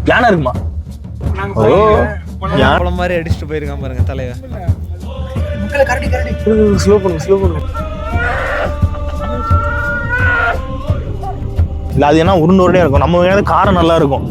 யானை இருக்குமா? ஓ பழம் மாதிரி அடிச்சுட்டு போயிருக்கான் பாருங்க தலைவன். ஸ்லோ பண்ணுங்க. இல்லை அது ஏன்னா உருண்டோடே இருக்கும். நம்ம காரம் நல்லா இருக்கும்.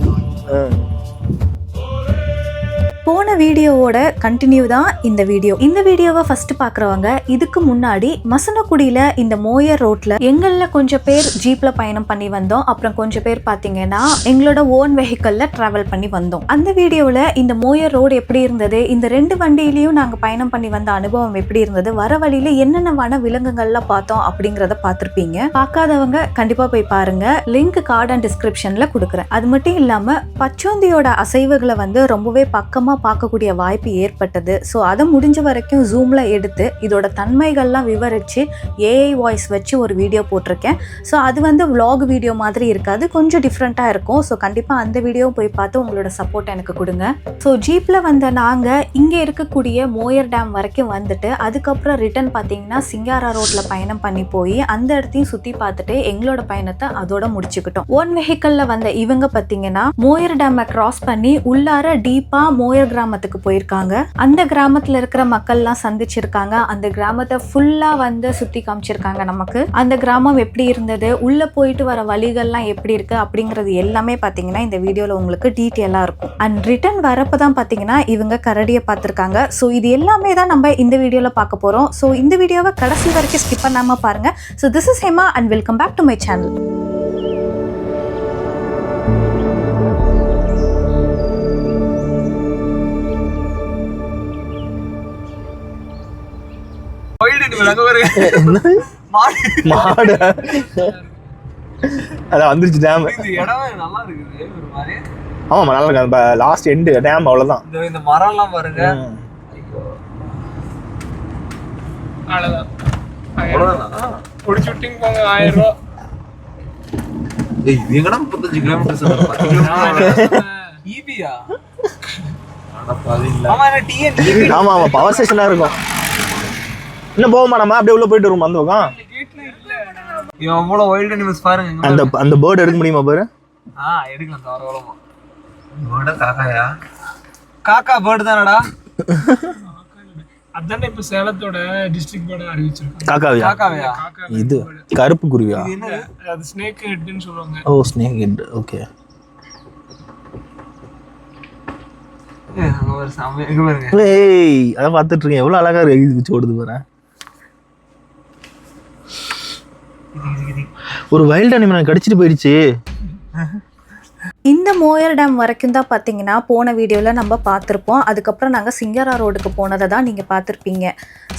போன வீடியோவோட கண்டினியூ தான் இந்த வீடியோ. இந்த வீடியோவை ஃபர்ஸ்ட் பார்க்குறவங்க இதுக்கு முன்னாடி மசனக்குடியில் இந்த மோயர் ரோட்டில் எங்களில் கொஞ்சம் பேர் ஜீப்பில் பயணம் பண்ணி வந்தோம். அப்புறம் கொஞ்சம் பேர் பார்த்தீங்கன்னா எங்களோட ஓன் வெஹிக்கலில் ட்ராவல் பண்ணி வந்தோம். அந்த வீடியோவில் இந்த மோயர் ரோடு எப்படி இருந்தது, இந்த 2 வண்டியிலையும் நாங்கள் பயணம் பண்ணி வந்த அனுபவம் எப்படி இருந்தது, வர வழியில் என்னென்ன வன விலங்குகள்லாம் பார்த்தோம் அப்படிங்கிறத பார்த்துருப்பீங்க. பார்க்காதவங்க கண்டிப்பாக போய் பாருங்க. லிங்க் கார்டு அண்ட் டிஸ்கிரிப்ஷனில் கொடுக்குறேன். அது மட்டும் இல்லாமல் பச்சோந்தியோட அசைவுகளை ரொம்பவே பக்கமாக பார்க்கக்கூடிய வாய்ப்பு ஏற்பட்டது. ஸோ அதை முடிஞ்ச வரைக்கும் ஜூமில் எடுத்து இதோட தன்மைகள்லாம் விவரித்து ஏஐ வாய்ஸ் வச்சு ஒரு வீடியோ போட்டிருக்கேன். ஸோ அது vlog வீடியோ மாதிரி இருக்காது, கொஞ்சம் டிஃப்ரெண்ட்டாக இருக்கும். ஸோ கண்டிப்பாக அந்த வீடியோவும் போய் பார்த்து உங்களோட சப்போர்ட் எனக்கு கொடுங்க. ஸோ ஜீப்பில் நாங்கள் இங்கே இருக்கக்கூடிய மோயர் டேம் வரைக்கும் வந்துட்டு அதுக்கப்புறம் ரிட்டர்ன் பார்த்தீங்கன்னா சிங்காரா ரோட்டில் பயணம் பண்ணி போய் அந்த இடத்தையும் சுற்றி பார்த்துட்டு எங்களோட பயணத்தை அதோட முடிச்சுக்கிட்டோம். ஓன் வெஹிக்கலில் வந்த இவங்க பார்த்தீங்கன்னா மோயர் டேமை கிராஸ் பண்ணி உள்ளார டீப்பாக மோயர் கிராமத்துக்கு போயிருக்காங்க. அந்த கிராமத்துல இருக்கிற மக்கள்லாம் சந்திச்சிருக்காங்க. அந்த கிராமத்தை ஃபுல்லா சுத்தி காமிச்சிருக்காங்க நமக்கு. அந்த கிராமம் எப்படி இருந்தது, உள்ள போயிட்டு வர வழிகள்லாம் எப்படி இருக்கு அப்படிங்கிறது எல்லாமே பாத்தீங்கன்னா இந்த வீடியோல உங்களுக்கு டீட்டெயிலா இருக்கும். அண்ட் ரிட்டர்ன் வரப்பதான் பாத்தீங்கன்னா இவங்க கரடியை பார்த்திருக்காங்க. ஸோ இது எல்லாமே தான் நம்ம இந்த வீடியோல பார்க்க போறோம். ஸோ இந்த வீடியோவை கடைசி வரைக்கும் ஸ்கிப் பண்ணாம பாருங்க. So this is Hema and welcome back to my channel. மாடு அதான் வந்துருச்சு டேம். ஆமா நல்லா இருக்கு. லாஸ்ட் எண்டு டேம் அவ்வளவுதான். இந்த மரம் எல்லாம் பாருங்க. ஒரு ஷூட்டிங் போங்க 1000 ரூபாய். இது எங்கடா 35 கிலோமீட்டர் ஈபியா? ஆமா பவர் ஸ்டேஷனா இருக்கும். இன்னும் போவோமா நம்ம அப்படியே உள்ள போயிட்டு வருவோம். அந்த பக்கம் எவ்வளவு வைல்ட் அனிமல்ஸ் பாருங்க. அந்த பேர்ட் எடுக்க முடியுமா பாரு? எடுக்கலாம் தாராளமா. பேர்ட் காக்காயா? காக்கா பேர்ட் தானடா. அதானே இப்ப சேலத்தோட டிஸ்ட்ரிக்ட் பேர்டா அறிவிச்சிருக்காங்க. காக்காவியா? இது கருப்பு குருவியா? அது ஸ்னேக் ஹெட்னு சொல்லுவாங்க. ஓ ஸ்னேக் ஹெட். ஓகே. ஏய் அத பாத்துட்டு இருக்கேன். எவ்வளவு அழகா இருக்கு. ஓடுது பாரு. ஒரு வைல்ட் அனிமல் கடிச்சிட்டு போயிடுச்சு. இந்த மோயர் டேம் வரைக்கும் தான் பார்த்தீங்கன்னா போன வீடியோவில் நம்ம பார்த்துருப்போம். அதுக்கப்புறம் நாங்கள் சிங்காரா ரோடுக்கு போனதை தான் நீங்கள் பார்த்துருப்பீங்க.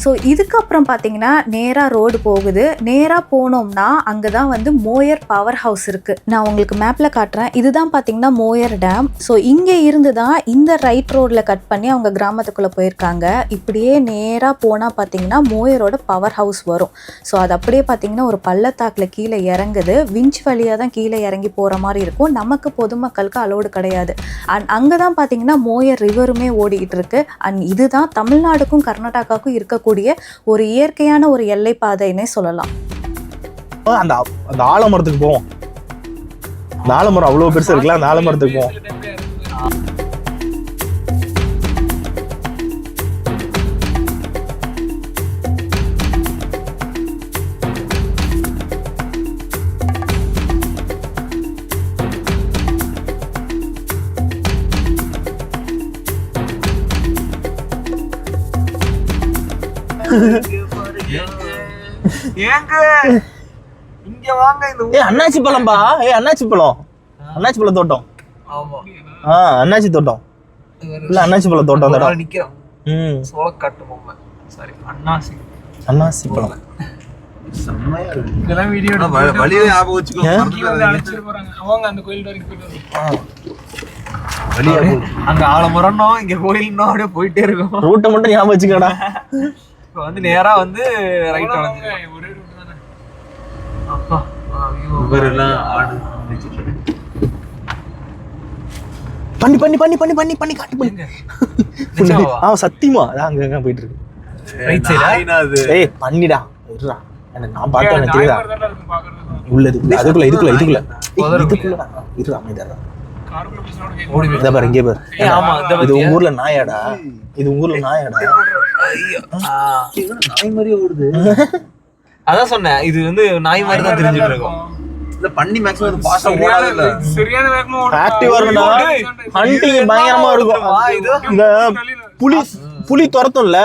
ஸோ இதுக்கப்புறம் பார்த்தீங்கன்னா நேராக ரோடு போகுது. நேராக போனோம்னா அங்கே தான் மோயர் பவர் ஹவுஸ் இருக்குது. நான் உங்களுக்கு மேப்பில் காட்டுறேன். இதுதான் பார்த்தீங்கன்னா மோயர் டேம். ஸோ இங்கே இருந்து தான் இந்த ரைட் ரோடில் கட் பண்ணி அவங்க கிராமத்துக்குள்ளே போயிருக்காங்க. இப்படியே நேராக போனால் பார்த்தீங்கன்னா மோயரோட பவர் ஹவுஸ் வரும். ஸோ அது அப்படியே பார்த்தீங்கன்னா ஒரு பள்ளத்தாக்கில் கீழே இறங்குது. விஞ்ச் வழியாக தான் கீழே இறங்கி போகிற மாதிரி இருக்கும். நமக்கு பொதுமக்களுக்கு அலோடு கிடையாது. அண்ட் அங்கே தான் பார்த்தீங்கன்னா மோயர் ரிவருமே ஓடிக்கிட்டு இருக்கு. அண்ட் இதுதான் தமிழ்நாடுக்கும் கர்நாடகாவுக்கும் இருக்கக்கூடிய ஒரு இயற்கையான ஒரு எல்லை பாதைன்னே சொல்லலாம். அந்த ஆலமரத்துக்கு போவோம். அந்த ஆலமரம் அவ்வளவு பெருசா இருக்குல்ல. அந்த ஆலமரத்துக்கு போவோம். இங்க வாங்க. இந்த அண்ணாச்சி பழம்பா. அண்ணாச்சி பழம். அண்ணாச்சி பழம் தோட்டம். ஆமா அண்ணாச்சி தோட்டம். இல்ல அண்ணாச்சி பழம் தோட்டம் தான் நிக்கிறோம். சோளக்காட்டு பொம்மை. சாரி அண்ணாச்சி பழம். செம்மையா இருக்கு. இதெல்லாம் வீடியோ வழியை ஞாபகம் வச்சுக்கோ. அழைச்சிட்டு போறாங்க. அவங்க அந்த கோயில் வரைக்கும் போயிட்டு வழியா அங்க ஆலமரம்னோ இங்க கோயில்னோ அப்படியே போயிட்டே இருக்கும். ரூட்டை மட்டும் ஞாபகம் வச்சுக்கடா. இப்போ நேரா ரைட் வளைஞ்சு ஒரே ரூட் தானே. அப்பா இவரெல்லாம் ஆடு பண்ணி பண்ணி பண்ணி பண்ணி பண்ணி பண்ணி காட்டு பண்ணி. சத்தியமா அதான் அங்க போயிட்டு இருக்கு. ரைட் சைடா அது. ஏய் பண்ணிடா இருடா. நான் பார்த்தேன் எனக்கு தெரியுதா. உள்ளது அதுக்குள்ள இருடா அமைதியா. காருக்குள்ள பேசினோட கேட்க ஓடி போய் இதை பாரு இங்கே பாரு. ஆமா இது உங்க ஊர்ல நாயாடா? இது உங்க ஊர்ல நாயாடா? நாய் மாதிரியே ஓடுது. அதான் சொன்னேன், இது வந்து நாய் மாதிரி தான் தெரிஞ்சுட்டு இருக்கும். இல்ல பண்ணி மேக்ஸிமம் இது பாஸ்டா ஓடாது இல்ல. சரியான வேகமா ஆக்டிவா இருக்குடா. ஹண்டிங் பயங்கரமா இருக்கும். இந்த புலி துரத்தும்ல,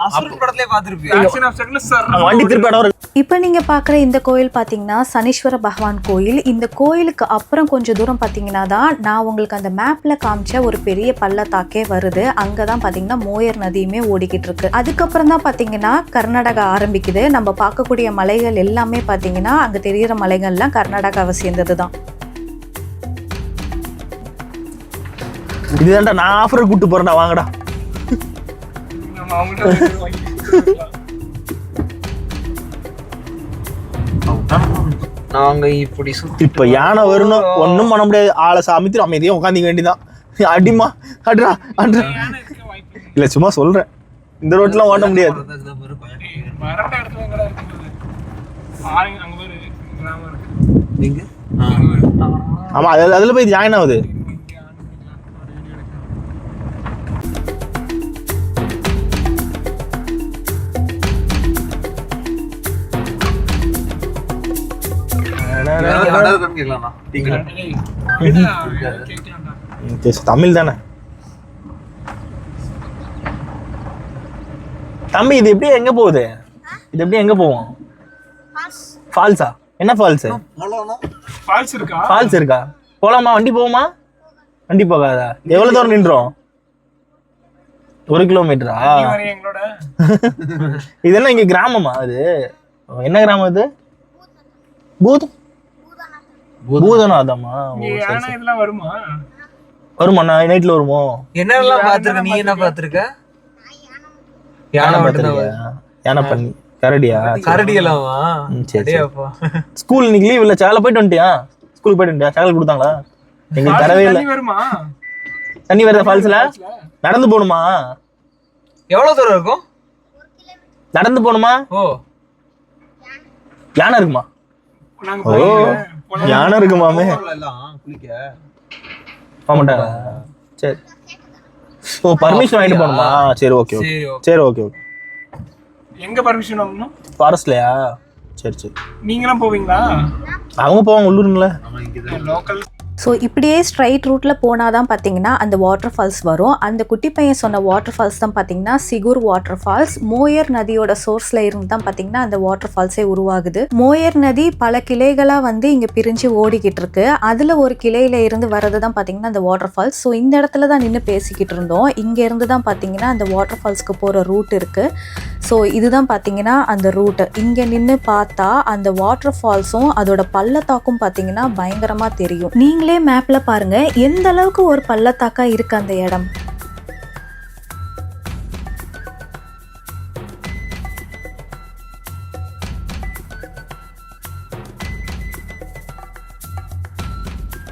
அசுரன் படத்திலே பாத்துருப்பீங்க. ஆக்ஷன் ஆஃப் செகண்ட்ல சார் வண்டி திருப்பி இடம் இருக்கு. இப்போ நீங்கள் பார்க்குற இந்த கோயில் பார்த்தீங்கன்னா சனீஸ்வர பகவான் கோயில். இந்த கோயிலுக்கு அப்புறம் கொஞ்சம் தூரம் பார்த்தீங்கன்னா தான் நான் உங்களுக்கு அந்த மேப்பில் காமிச்ச ஒரு பெரிய பள்ளத்தாக்கே வருது. அங்கே தான் பார்த்தீங்கன்னா மோயர் நதியுமே ஓடிக்கிட்டு இருக்கு. அதுக்கப்புறம் தான் பார்த்தீங்கன்னா கர்நாடகா ஆரம்பிக்குது. நம்ம பார்க்கக்கூடிய மலைகள் எல்லாமே பார்த்தீங்கன்னா அங்கே தெரிகிற மலைகள்லாம் கர்நாடகாவை சேர்ந்தது தான். இதுதான்டா நான் ஆஃபர் கூட்டு போறேன்டா, வாங்கடா. நம்ம அவங்கள்ட்ட வாங்கி நாங்க இப்படி இப்ப யானை வரணும், ஒண்ணும் பண்ண முடியாது. ஆளை சாமித்து அமைதியா உட்காந்துக்க வேண்டியதான். அடிமா அட்ரா அட்ரா. இல்ல சும்மா சொல்றேன், இந்த ரோட்லாம் ஓட்ட முடியாது. வரண்ட இடத்துல எங்கடா இருக்குது பாருங்க, அங்க பாரு கிராமம் இருக்கு. எங்க? ஆமா, அதுல போய் ஜாயின் ஆகுது. தமிழ் தானே தம்பி? இது எப்படி எங்க போகுது? இது எப்படி எங்க போவோம்? ஃபால்ஸா? என்ன ஃபால்ஸ்? ஃபால்ஸ் இருக்கா? ஃபால்ஸ் இருக்கா? போலாமா? வண்டி போகுமா? வண்டி போகாதா? எவ்வளவு தூரம் நின்றோம்? 1 கிலோமீட்டரா? எங்களோட இதெல்லாம் இங்க கிராமமா? அது என்ன கிராமம்? இது பூதநாதமா? இதெல்லாம் வருமா? வருமா? நைட்ல வருமோ? என்னெல்லாம் பாத்துருக்க நீ? என்ன பாத்துருக்க? யானை பாத்துருக்கியா? யானை பண்ணி கரடியா? கரடி எல்லாமா? சரி. ஸ்கூல் இன்னைக்கு லீவ் இல்ல, சால போயிட்டு வந்துட்டியா? ஸ்கூலுக்கு போயிட்டு வந்துட்டியா? சாக்கல் கொடுத்தாங்களா? எங்களுக்கு தரவே இல்ல. வருமா? தண்ணி வருதா ஃபால்ஸ்ல? நடந்து போகணுமா? எவ்வளவு தூரம் இருக்கும்? நடந்து போகணுமா? ஓ, யானை இருக்குமா? நாங்க ஓ, யானை இருக்குமாமே. குளிக்க ஆமாண்டா. சரி. ஓ, பர்மிஷன் வாங்கிட்டு போகணுமா? சரி, ஓகே ஓகே. சரி, ஓகே ஓகே. எங்க பர்மிஷன் வாங்கணும்? ஃபாரஸ்ட்லயா? சரி சரி. நீங்களும் போவீங்களா? அவங்க போவாங்க, உள்ளூர்ல. லோக்கல். ஸோ இப்படியே ஸ்ட்ரைட் ரூட்டில் போனால் தான் பார்த்தீங்கன்னா அந்த வாட்டர் ஃபால்ஸ் வரும். அந்த குட்டி பையன் சொன்ன வாட்டர் ஃபால்ஸ் தான் பார்த்தீங்கன்னா சிகுர் வாட்டர் ஃபால்ஸ். மோயர் நதியோட சோர்ஸில் இருந்து தான் பார்த்தீங்கன்னா அந்த வாட்டர் ஃபால்ஸே உருவாகுது. மோயர் நதி பல கிளைகளாக வந்து இங்கே பிரிஞ்சு ஓடிக்கிட்டு இருக்கு. அதில் ஒரு கிளையில இருந்து வர்றது தான் பார்த்தீங்கன்னா அந்த வாட்டர் ஃபால்ஸ். ஸோ இந்த இடத்துல தான் நின்று பேசிக்கிட்டு இருந்தோம். இங்கே இருந்து தான் பார்த்தீங்கன்னா அந்த வாட்டர் ஃபால்ஸ்க்கு போகிற ரூட் இருக்குது. ஸோ இதுதான் பார்த்தீங்கன்னா அந்த ரூட்டு. இங்கே நின்று பார்த்தா அந்த வாட்டர் ஃபால்ஸும் அதோட பள்ளத்தாக்கும் பார்த்தீங்கன்னா பயங்கரமாக தெரியும். நீங்களே மேப்ல பாருங்க எந்த அளவுக்கு ஒரு பள்ளத்தாக்கா இருக்கு அந்த இடம்.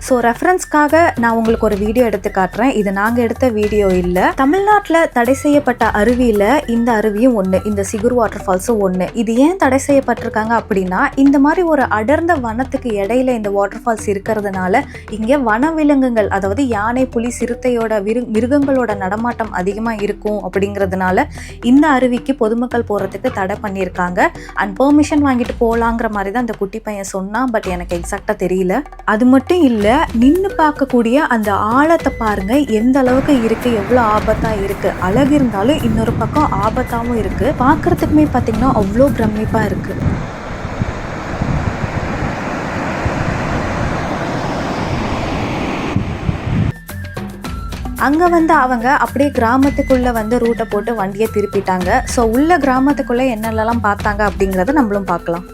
ஸோ ரெஃபரன்ஸ்க்காக நான் உங்களுக்கு ஒரு வீடியோ எடுத்து காட்டுறேன். இது நாங்கள் எடுத்த வீடியோ இல்லை. தமிழ்நாட்டில் தடை செய்யப்பட்ட அருவியில் இந்த அருவியும் ஒன்று, இந்த சிகுர் வாட்டர் ஃபால்ஸும் ஒன்று. இது ஏன் தடை செய்யப்பட்டிருக்காங்க அப்படின்னா, இந்த மாதிரி ஒரு அடர்ந்த வனத்துக்கு இடையில இந்த வாட்டர் ஃபால்ஸ் இருக்கிறதுனால இங்கே வனவிலங்குகள், அதாவது யானை, புலி, சிறுத்தையோட மிருகங்களோட நடமாட்டம் அதிகமாக இருக்கும் அப்படிங்கிறதுனால இந்த அருவிக்கு பொதுமக்கள் போகிறதுக்கு தடை பண்ணியிருக்காங்க. அண்ட் பெர்மிஷன் வாங்கிட்டு போகலாங்கிற மாதிரி தான் அந்த குட்டி பையன் சொன்னான். பட் எனக்கு எக்ஸாக்டாக தெரியல. அது மட்டும் இல்லை, நின்று பார்க்கக்கூடிய அந்த ஆழத்தை பாருங்க எந்த அளவுக்கு இருக்கு, எவ்வளோ ஆபத்தா இருக்கு. அழகு இருந்தாலும் இன்னொரு பக்கம் ஆபத்தாகவும் இருக்கு. பார்க்கறதுக்குமே பார்த்தீங்கன்னா அவ்வளோ பிரமிப்பா இருக்கு. அங்கே வந்து அவங்க அப்படியே கிராமத்துக்குள்ளே வந்து ரூட்டை போட்டு வண்டியை திருப்பிட்டாங்க. ஸோ உள்ள கிராமத்துக்குள்ளே என்னென்னலாம் பார்த்தாங்க அப்படிங்கிறத நம்மளும் பார்க்கலாம்.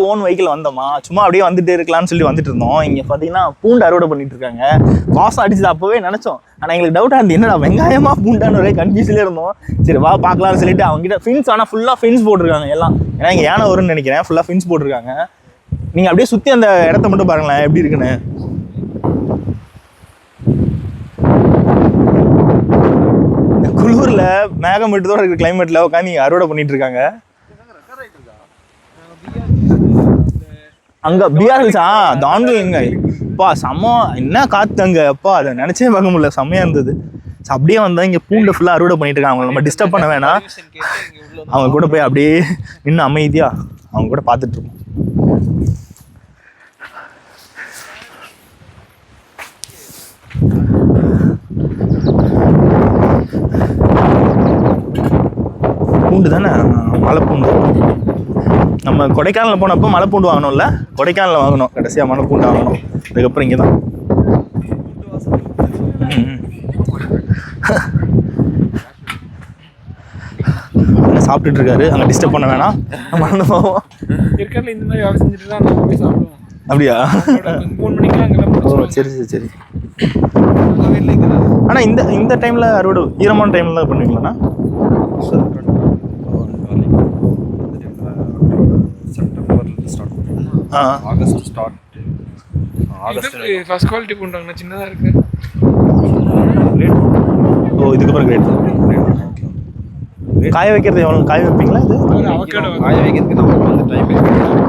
ஓன் வெஹிக்கிள் வந்தோமா, சும்மா அப்படியே வந்துட்டே இருக்கலாம்னு சொல்லி வந்துட்டு இருந்தோம். இங்கே பார்த்தீங்கன்னா பூண்டு அறுவடை பண்ணிட்டு இருக்காங்க. வாசம் அடிச்சது அப்போவே நினச்சோம். ஆனால் எங்களுக்கு டவுட்டாக இருந்து என்னடா வெங்காயமா பூண்டான்னு ஒரே கன்ஃபியூஸ்லேயே இருந்தோம். சரி வா பார்க்கலாம்னு சொல்லிட்டு அவங்ககிட்ட ஃபின்ஸ், ஆனால் ஃபுல்லாக ஃபின்ஸ் போட்டிருக்காங்க எல்லாம். ஏன்னா இங்கே யானை வரும்னு நினைக்கிறேன். ஃபுல்லாக ஃபின்ஸ் போட்டிருக்காங்க. நீங்கள் அப்படியே சுற்றி அந்த இடத்த மட்டும் பாருங்களேன் எப்படி இருக்குன்னு. இந்த குளூரில் வெயில்ல மேகமூட்டத்தோட இருக்கிற கிளைமேட்ல உட்காந்து அறுவடை பண்ணிட்டு இருக்காங்க. அங்க பிஆர்எல்ஸா தாண்டல் எங்க அப்பா செம்ம என்ன காத்து அங்க அப்பா அதை நினைச்சே பார்க்க முடியல, செம்மையா இருந்தது. அப்படியே வந்தா இங்க பூண்டை ஃபுல்லா அறுவடை பண்ணிட்டு இருக்காங்க. அவங்க நம்ம டிஸ்டர்ப் பண்ண வேணாம், அவங்க கூட போய் அப்படியே நின்று அமைதியா அவங்க கூட பார்த்துட்டு இருக்கோம். பூண்டு தானே, மலைப்பூண்டு. நம்ம கொடைக்கானல் போனப்போ மலைப்பூண்டு வாங்கணும்ல, கொடைக்கானல் வாங்கணும் கடைசியாக மலைப்பூண்டு வாங்கணும். அதுக்கப்புறம் இங்கே தான் சாப்பிட்டுட்டு இருக்காரு. அங்கே டிஸ்டர்ப் பண்ண வேணாம், மறந்து போவோம். இருக்கிறதுல இந்த மாதிரி வேலை செஞ்சுட்டு தான் நம்ம போய் சாப்பிடுவோம். அப்படியா? 3 மணிக்கெல்லாம் அங்கெல்லாம் ஓ முடிச்சிடுவோம். சரி சரி சரி. ஆனால் இந்த டைமில் அறுவடை ஈரமான டைமில் தான் பண்ணுவீங்களாண்ணா? August start. இது ஃபர்ஸ்ட் குவாலிட்டி பூண்டாங்கண்ணா, சின்னதாக இருக்கு. ஓ இதுக்கப்புறம் கிரேட். காய வைக்கிறது எவ்வளோ காய வைப்பீங்களா? இது அவகேடோ காய வைக்கிறதுக்கு நமக்கு வந்து டைம்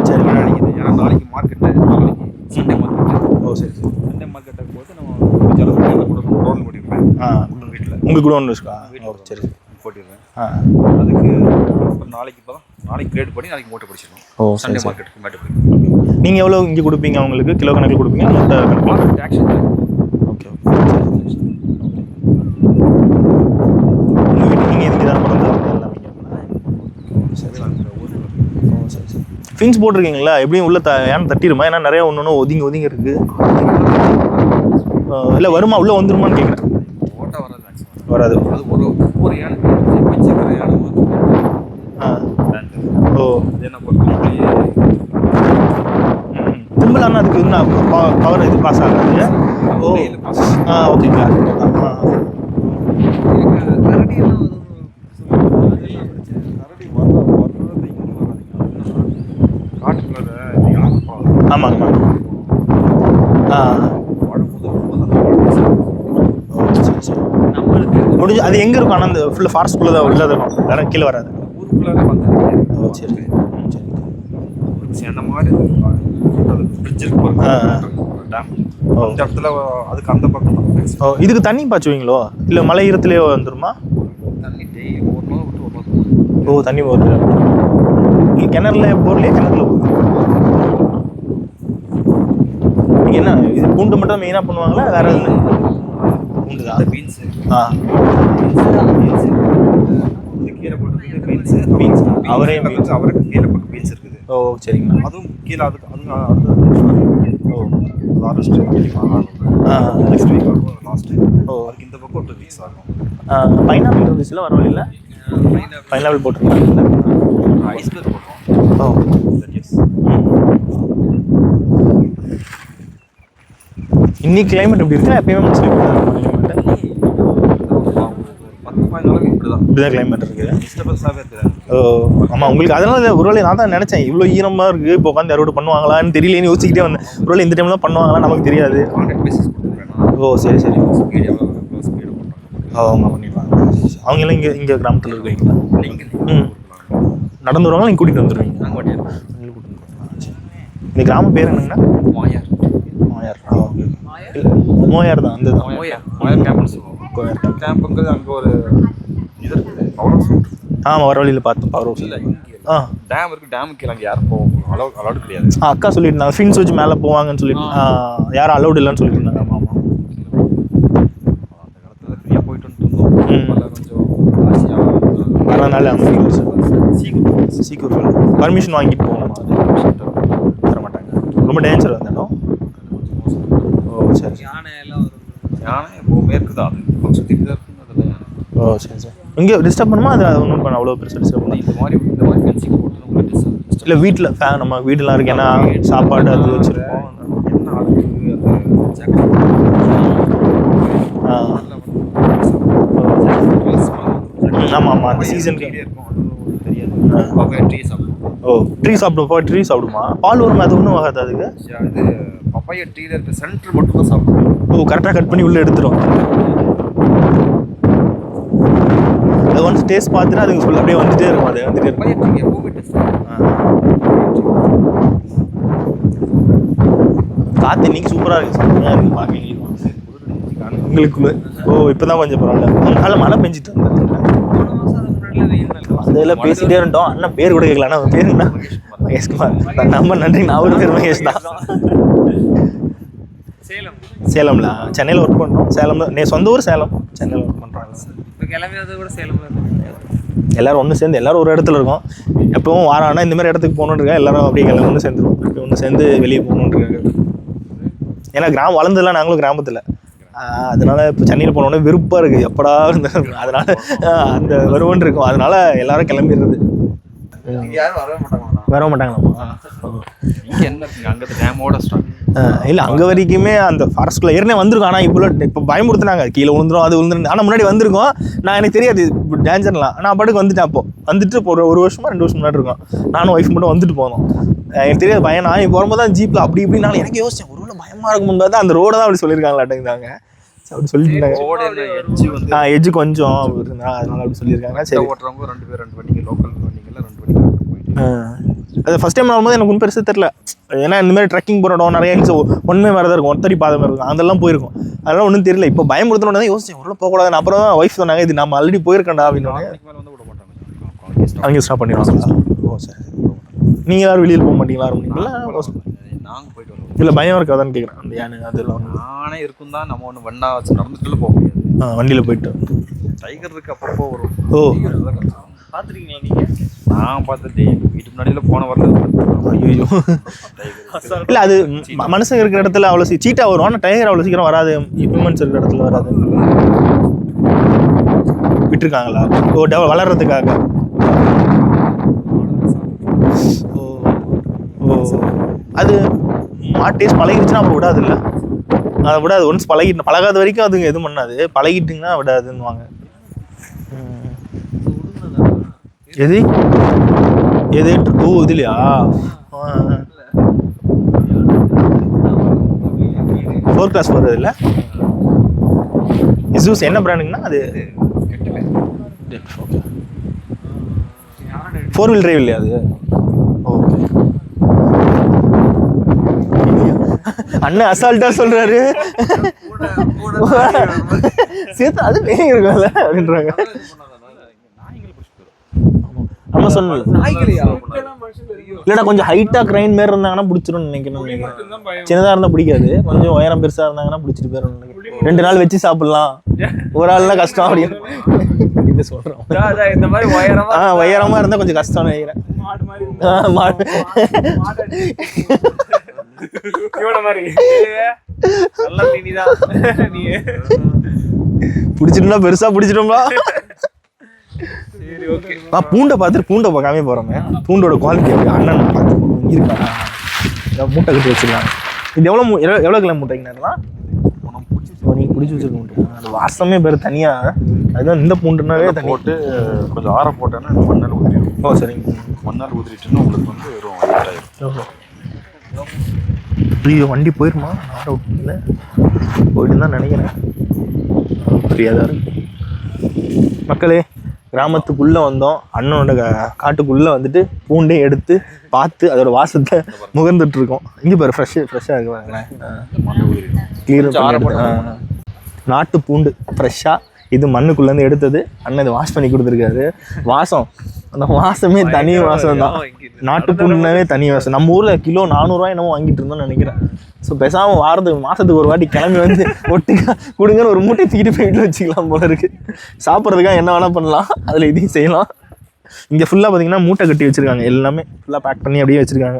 சரி மழை அடிக்குது. ஏன்னா நாளைக்கு மார்க்கெட்டு, நாளைக்கு சண்டே மார்க்கெட்டு. ஓ சரி சரி. சண்டே மார்க்கெட்டுக்கு போது நம்ம கூட ரோல் போட்டிருப்பேன். வீட்டில் உங்களுக்கு கூட ஒன்று இருக்கா? ஓ சரி போட்டிடுறேன். அதுக்கு அப்புறம் நாளைக்கு கிரேட் பண்ணி நாளைக்கு மூட்டை பிடிச்சிடணும். ஓ சண்டே மார்க்கெட்டுக்கு மேட்டை பிடிக்கும். நீங்கள் எவ்வளோ இங்கே கொடுப்பீங்க அவங்களுக்கு? கிலோ கணக்கில் கொடுப்பீங்க, மூட்டை கணக்கில்? மார்க்கெட் ஆக்ஷன் தான். ஓகே உங்கள் வீட்டு நீங்கள் இதுக்கு தான் பிறந்தது எல்லாமே? ஓ சரி சரி. ஃபின்ஸ் போட்டிருக்கீங்களா? எப்படியும் உள்ள ஏன் தட்டிடுமா? ஏன்னா நிறையா ஒன்று ஒதுங்கி இருக்குது. இல்லை வருமா, உள்ளே வந்துருமான்னு கேட்குறேன். ஓட்டை வராது, மேக்ஸிமம் வராது. அது ஒரு யானை வச்சுக்கிற யானை வந்து ஓ என்ன பொறுத்தவரையே கும்பலானா அதுக்கு இன்னும் பவர் இது பாஸ் ஆகாது. ஓ ஓகேங்களா. கரடியெல்லாம் கரடி வர்றது இங்கே வராதுங்க. காட்டுக்குள்ள ஆமாம் ஆமாம். சரி சரி. முடிஞ்சு அது எங்கே இருக்கும்? ஆனால் அந்த ஃபுல்லாக ஃபாரஸ்ட்குள்ளே தான் உள்ளே இருக்கும், வேறு கீழே வராது. ஊருக்குள்ளார வந்தது. ஓ சரி சரி. அந்த மாதிரி பிரிட்ஜ் இருக்கு டேம். அந்த இடத்துல அதுக்கு அந்த பக்கம் தான். ஓ இதுக்கு தண்ணி பாய்ச்சுவீங்களோ இல்லை மலை ஈரத்துலேயே வந்துருமா? தண்ணி டெய்லி ஒரு நாள் விட்டு ஒரு நாள். ஓ தண்ணி போகுது. நீங்கள் கிணறுல போர்லையே கிணறுல போகுது. நீங்கள் என்ன இது பூண்டு மட்டும் மெயினாக பண்ணுவாங்களா வேறு எதுவும்? பூண்டு தான். பீன்ஸு இந்த கீரை போட்டு பீன்ஸ் அவருக்கு கீரை போட்டு பீன்ஸ் இருக்குது. ஓ சரிங்கண்ணா. அதுவும் கீழே அதுக்கு அடுத்தது. ஓ லாஸ்ட் நெக்ஸ்ட் வீக் ஆகும் லாஸ்ட். ஓ அதுக்கு இந்த பக்கம் 2 வீக்ஸ் ஆகும். பைனாப்பிள் இருந்துச்சுல வர வழியில் பைனாப்பிள் போட்டிருக்காங்க. ஐஸ்பெர்க் போடுறோம். ஓ இன்னைக்கு கிளைமேட் எப்படி இருக்குல்ல? எப்பயுமே மோஸ்ட்லி இப்படிதான் கிளைமேட் இருக்குது. டிஸ்டர்பன்ஸாகவே இருக்குது. ஓ ஆமாம் உங்களுக்கு அதனால ஒருவேளை நான் தான் நினச்சேன் இவ்வளோ ஈரமாக இருக்குது, இப்போ உட்காந்து அறுவடை பண்ணுவாங்களான்னு தெரியலேன்னு யோசிச்சுக்கிட்டே வந்தேன். ஒருவேளை இந்த டைமில் தான் பண்ணுவாங்களான்னு நமக்கு தெரியாது. கான்ட்ராக்ட் பேசிஸ் கொடுத்துருக்கேன். ஓ சரி சரி. ஸ்பீடு எவ்வளோ ஸ்பீடு பண்ணுறாங்க. அவங்க பண்ணிடுவாங்க. அவங்க எல்லாம் இங்கே கிராமத்தில் இருக்கீங்களா? இங்கே நடந்து வருவாங்க, நீங்கள் கூட்டிகிட்டு வந்துடுவீங்க? நாங்கள் வண்டியில் இந்த கிராம பேர் என்னங்கண்ணா? மாயார். மோயார். ஓகே மோயார் தான். அந்த தான் மாயார் கேம்ப்னு சொல்லுவோம். கேம்புங்கிறது அங்கே ஒரு இது இருக்குது, பவர் ஹவுஸ். ஆமாம் வர வழியில் பார்த்தோம் பவர் ஹவுஸ். இல்லை டேம் இருக்குது. டேமுக்கு கீழே அங்கே யாரும் போவோம் அலௌடு கிடையாது. அக்கா சொல்லியிருந்தாங்க ஃபின்ஸ் வச்சு மேலே போவாங்கன்னு சொல்லிட்டு. யாரும் அலௌடு இல்லைன்னு சொல்லியிருந்தாங்க. ஆமாம் ஆமாம். அந்த காலத்தில் ஃப்ரீயாக போயிட்டு வந்துருந்தோம். கொஞ்சம் அதனால சீக்கிரம் பர்மிஷன் வாங்கிட்டு போகணுமா? அது தர மாட்டாங்க, ரொம்ப டேஞ்சர் அந்த இடம். ஓ சரி. யானை எப்போவுமே இருக்குது, அது கொஞ்சம் சுற்றிட்டு தான் இருக்குது அதில். ஓ சரி சரி. இங்கே டிஸ்டர்ப் பண்ணுமா? அது ஒன்றும் பண்ண அவ்வளோ பெருசாக டிஸ்டர்ப் பண்ணி இந்த மாதிரி ஃபென்சிங் போட்டு உங்களுக்கு இல்லை வீட்டில் ஃபேன் நம்ம வீடெலாம் இருக்கு, ஏன்னா சாப்பாடு அது வச்சுருக்கோம். என்ன ஆகுது ஆமாம் ஆமாம் அந்த சீசனுக்கு இருக்கும், அது தெரியாது. ட்ரீ சாப்பிடுவோம். ஓ ட்ரீ சாப்பிடுவோம். ட்ரீ சாப்பிடுமா? பால் வரும், அது ஒன்றும் ஆகாது அதுக்கு. இது பப்பாயா ட்ரீல இருக்க சென்டர் மட்டும் தான் சாப்பிடுவோம். ஓ கரெக்டாக கட் பண்ணி உள்ளே எடுத்துரும். ஒன்ஸ் டேஸ்ட் பார்த்துட்டு அதுக்கு சொல்ல அப்படியே வந்துட்டே இருக்கும். அது வந்துட்டே இருக்கும். காற்று இன்னைக்கு சூப்பராக இருக்குது, செம்மையாக இருக்குது பார்க்க. உங்களுக்கு இப்போதான் கொஞ்சம் பரவாயில்ல. காலைல மழை பெஞ்சிட்டு இருந்தேன். அதெல்லாம் பேசிட்டே இருந்தோம். அண்ணன் பேர் கூட கேட்கல. ஆனால் பேர் என்ன? மகேஷ்குமார். நம்ம நன்றி. நான் ஒரு பேர் மகேஷ் தான். சேலம்ல சென்னையில் ஒர்க் பண்ணுறோம். சேலம்ல சொந்த ஊர் சேலம், சென்னையில் ஒர்க் பண்ணுறாங்க. எல்லோரும் ஒன்று சேர்ந்து எல்லோரும் ஒரு இடத்துல இருக்கோம். எப்பவும் வாரம் ஆனால் இந்த மாதிரி இடத்துக்கு போகணுன்றிருக்கா. எல்லோரும் அப்படியே எல்லாம் ஒன்று சேர்ந்துருவோம். இப்போ ஒன்று சேர்ந்து வெளியே போகணுன்றிருக்காங்க. ஏன்னா கிராமம் வளர்ந்ததுலாம் நாங்களும் கிராமத்தில். அதனால இப்போ சென்னையில் போனோடனே விருப்பம் இருக்குது. எப்படா இருந்தால் அதனால அந்த வருவன் இருக்கும். அதனால எல்லாரும் கிளம்பிடுறது. வர மாட்டாங்களாம்மா? இல்லை, அங்கே வரைக்குமே அந்த ஃபாரஸ்ட்குள்ளே ஏற்கனவே வந்திருக்கோம். ஆனால் இப்போ பயமுறுத்துனாங்க, கீழே விழுந்துரும் அது விழுந்துரும். ஆனால் முன்னாடி வந்திருக்கோம். நான் எனக்கு தெரியாது டேஞ்சர்லாம். நான் பாட்டுக்கு வந்துட்டேன். அப்போ வந்துட்டு இப்போ ஒரு வருஷமா 2 வருஷம் முன்னாடி இருக்கோம். நானும் ஒய்ஃப் மட்டும் வந்துட்டு போனோம். எனக்கு தெரியாது பயம். நான் போகும்போது தான் ஜீப்பில் அப்படி இப்படி நான் எனக்கு யோசிச்சேன், ஒரு வேளை பயமாக இருக்கும் தான் அந்த ரோடை தான் அப்படி சொல்லியிருக்காங்களாட்டேங்கிறாங்க. அப்படி சொல்லிட்டு எஜ்ஜு கொஞ்சம் இருந்தா அதனால அப்படி சொல்லியிருக்காங்க. சரி, ஓட்டுறவங்க 2 பேர் 2 வண்டிங்க, லோக்கல் வண்டிங்கெல்லாம் 2 வண்டிங்க போயிட்டு. அது ஃபஸ்ட் டைம் வரும்போது எனக்கு ஒன்றும் பெருசாக தெரில. ஏன்னா இந்த மாதிரி ட்ரெக்கிங் போகிற இடம் நிறைய ஹில்ஸ் ஒன்றுமே மாதிரி தான் இருக்கும், ஒருத்தடி பாதை மாதிரி இருக்கும். அதெல்லாம் போயிருக்கும். அதெல்லாம் ஒன்றும் தெரியல. இப்போ பயமுறுத்தணும் தான் யோசிச்சேன், ஒரு போகக்கூடாது. அப்புறம் தான் ஒய்ஃப் சொன்னாங்க, இது நம்ம ஆல்ரெடி போயிருக்கேன்டா அப்படின்னு. அவங்க ஸ்டாப் பண்ணிடுவாங்களா? ஓ சரி. நீங்கள் யாரும் வெளியில் போக மாட்டீங்களா? நாங்கள் போயிட்டு வரோம். இல்லை பயம் இருக்காதான்னு கேட்குறேன். அந்த யானை அதெல்லாம் நானே இருக்கும் தான். நம்ம ஒன்று வண்டா வச்சு நடந்துட்டு போக முடியாது. வண்டியில் போயிட்டு டைகர் இருக்கு, அப்பப்போ வரும். ஓ பார்த்துருக்கீங்களா நீங்கள்? நான் பார்த்துட்டேன். வீட்டு முன்னாடியில போன வரல. ஐயோ இல்லை, அது மனுஷங்க இருக்கிற இடத்துல அவ்வளோ சீட்டாக வரும். ஆனால் டைகர் அவ்வளோ சீக்கிரம் வராது. ஹியூமன்ஸ் இருக்கிற இடத்துல வராது. விட்டுருக்காங்களா? ஓ வளர்றதுக்காக. ஓ ஓ அது டேஸ்ட் பழகிடுச்சுன்னா அப்புறம் விடாது. இல்லை அதை விடாது. ஒன்ஸ் பழகாத வரைக்கும் அதுங்க எதுவும் பண்ணாது. பழகிட்டுங்கன்னா விடாதுன்னுவாங்க. எது எது? ஓ இதுலையா? ஃபோர் கிளாஸ் வருது இல்லை? இசூஸ் என்ன பிராண்டுங்கண்ணா அது? 4 வீல் டிரைவ் இல்லையா அது? ஓகே. அண்ணன் அசால்ட்டா சொல்றாரு. சேர்த்து அது பேய் இருக்கும்ல அப்படின்றாங்க. நம்ம சொன்ன இல்லடா, கொஞ்சம் ஹைட்டா கிரைன் மாரி இருந்தாங்கன்னா பிடிச்சிரும்னு நினைக்கிறேன். சின்னதா இருந்தா பிடிக்காது. கொஞ்சம் உயரம் பெருசா இருந்தாங்கன்னா பிடிச்சிட்டு போயிடும் நினைக்கிறேன். 2 நாள் வச்சு சாப்பிடலாம். ஒரு ஆள்லாம் கஷ்டம் அப்படின்னு இது சொல்றோம். இந்த மாதிரி உயரமா இருந்தா கொஞ்சம் கஷ்டம்னு நினைக்கிறேன். பிடிச்சிட்டோம்னா பெருசா பிடிச்சிட்டோம்பா. பூண்டை பார்த்துட்டு பூண்டை பார்க்காம போறோமே. பூண்டோட குவாலிட்டி அப்படி அண்ணன் பார்த்து இருக்கா? மூட்டை கட்டி வச்சிருக்காங்க. இது எவ்வளோ கிலோ மூட்டைங்கண்ணா? நீங்கள் பிடிச்சி வச்சிருக்க மூட்டை. அது வாசமே பேர் தனியா. அதுதான் இந்த பூண்டுனாவே தண்ணி போட்டு கொஞ்சம் ஆற போட்டேன்னா மண்ணால் ஊற்றிடும். ஓ சரிங்க. மண்ணால் ஊற்றிட்டுன்னா உங்களுக்கு வந்து வெறும் 5,000. ஐயோ வண்டி போயிருமா? ஆற விட்டுல போயிட்டு தான் நினைக்கிறேன். ஃப்ரீயாக இருக்கு. மக்களே, கிராமத்துக்குள்ளே வந்தோம். அண்ணனோட காட்டுக்குள்ளே வந்துட்டு பூண்டே எடுத்து பார்த்து அதோட வாசத்தை முகர்ந்துட்டு இருக்கோம். இங்கே பாரு ஃப்ரெஷ்ஷாக இருக்கு பாருங்களேன். கிளீன் நாட்டு பூண்டு ஃப்ரெஷ்ஷாக இது மண்ணுக்குள்ளேருந்து எடுத்தது. அண்ணன் இதை வாஷ் பண்ணி கொடுத்துருக்காரு. வாசம், அந்த வாசமே தனி வாசம் தான். நாட்டு பூண்டுனாவே தனி வாசம். நம்ம ஊரில் கிலோ 400 என்னமோ வாங்கிட்டு இருந்தோம்னு நினைக்கிறேன். ஸோ பேசாமல் மாதத்துக்கு ஒரு வாட்டி கிளம்பி வந்து ஒட்டுக்கா கொடுங்கன்னு ஒரு மூட்டை தூக்கிட்டு போய் வீட்டில் வச்சுக்கலாம் போல இருக்குது. சாப்பிட்றதுக்காக என்ன வேணால் பண்ணலாம், அதில் இதையும் செய்யலாம். இங்கே ஃபுல்லாக பார்த்தீங்கன்னா மூட்டை கட்டி வச்சுருக்காங்க. எல்லாமே ஃபுல்லாக பேக் பண்ணி அப்படியே வச்சுருக்காங்க.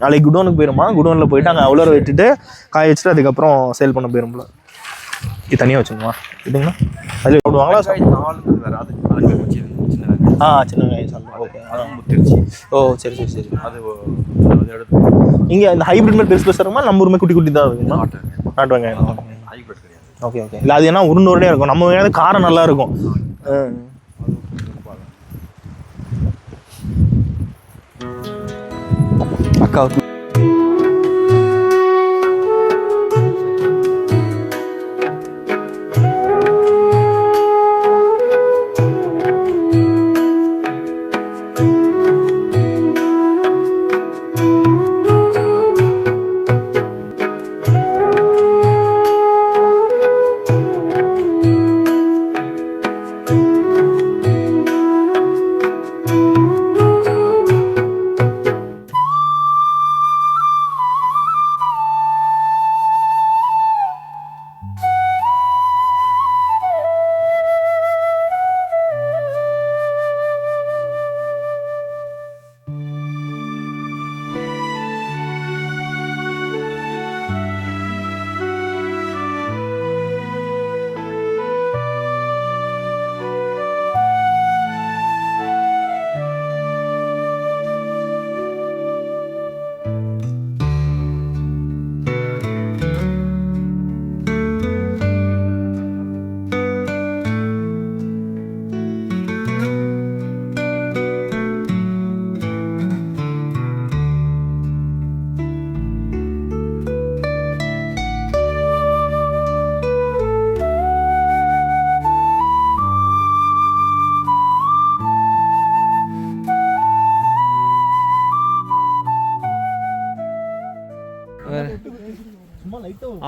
நாளைக்கு குடோனுக்கு போயிடுமா? குடோனில் போயிட்டு அங்கே அவ்வளோ வச்சுட்டு காய வச்சுட்டு அதுக்கப்புறம் சேல் பண்ண போயிடும் போல. இது தனியாக வச்சுக்கோமா? இதுங்கண்ணா அதில் போடுவாங்களா? சின்ன வெங்காயம் சாப்பிடுவோம். ஓகே. ஓ சரி சரி சரி. அது எடுத்து இங்கே இந்த ஹைப்ரிட் மாதிரி பெருசு பெருசாக இருக்குமா? நம்ம ஊருமே குட்டி குட்டி தான் இருக்குங்களா? நாட்டு வெங்காயம். ஹைப்ரிட் கிடையாது. Okay okay. இல்லை அது ஏன்னா உருண்டோடனே இருக்கும். நம்ம வெங்காயம் காரம் நல்லா இருக்கும். அக்கா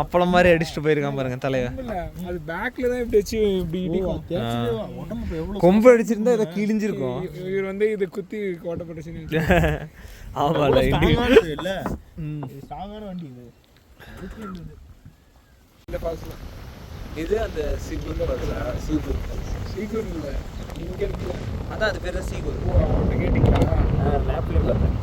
அப்பளம் மாதிரி அடிச்சுட்டு போயிருக்கான் பாருங்க தலைவன். இல்ல அது பேக்ல தான் இப்படி வச்சு இப்படி இடிக்கும். உடம்பு எவ்வளவு கொம்பு அடிச்சிருந்தா இதை கிழிஞ்சிருக்கும். இவர் வந்து இதை குத்தி கோட்டப்பட்டுச்சுன்னு ஆமால இல்ல ஸ்ட்ராங்கான வண்டி இது. இந்த பாஸ்ல இது அந்த சீகூர் சீக்கிரம் இல்ல இங்க இருக்குல்ல அதான் அது பேர் சீகூர். அவர்கிட்ட கேட்டீங்களா? மேப்ல பார்த்தேன்.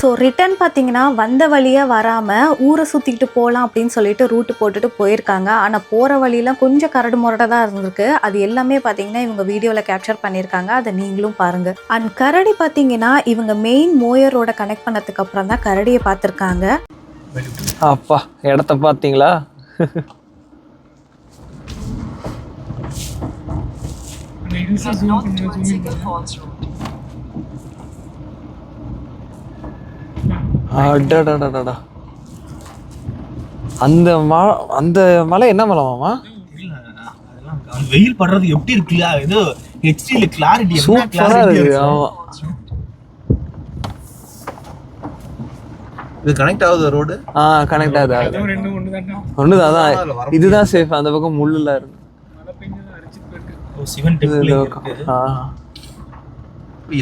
ஸோ ரிட்டர்ன் பார்த்தீங்கன்னா வந்த வழியாக வராமல் ஊரை சுற்றிக்கிட்டு போகலாம் அப்படின்னு சொல்லிட்டு ரூட்டு போட்டுட்டு போயிருக்காங்க. ஆனால் போகிற வழியெலாம் கொஞ்சம் கரடு முரடாக தான் இருந்திருக்கு. அது எல்லாமே பார்த்தீங்கன்னா இவங்க வீடியோவில் கேப்சர் பண்ணியிருக்காங்க. அதை நீங்களும் பாருங்கள். அண்ட் கரடி பார்த்தீங்கன்னா இவங்க மெயின் மோயரோட கனெக்ட் பண்ணதுக்கு அப்புறம் தான் கரடியை பார்த்துருக்காங்க. அப்பா இடத்த பார்த்தீங்களா? அந்த இன்சஸ் அடடடடடா. அந்த மலை என்ன மலை மாமா? அதெல்லாம் வெயில் படுறது எப்படி இருக்குல்ல, ஏதோ ஹெச்டில கிளாரிட்டி சூப்பரா இருக்கு. ஆமா இது கனெக்ட் ஆகுது ரோடு. கனெக்ட் ஆகுது. ரெண்டும் ஒண்ணுதான்டா. ஒண்ணுதான். இதுதான் சேஃப். அந்த பக்கம் முள்ளுல இருக்கு. மழை பெஞ்சது அடிச்சிட்டு போயிருக்கு. சிவன் டெம்பிள் இருக்கு.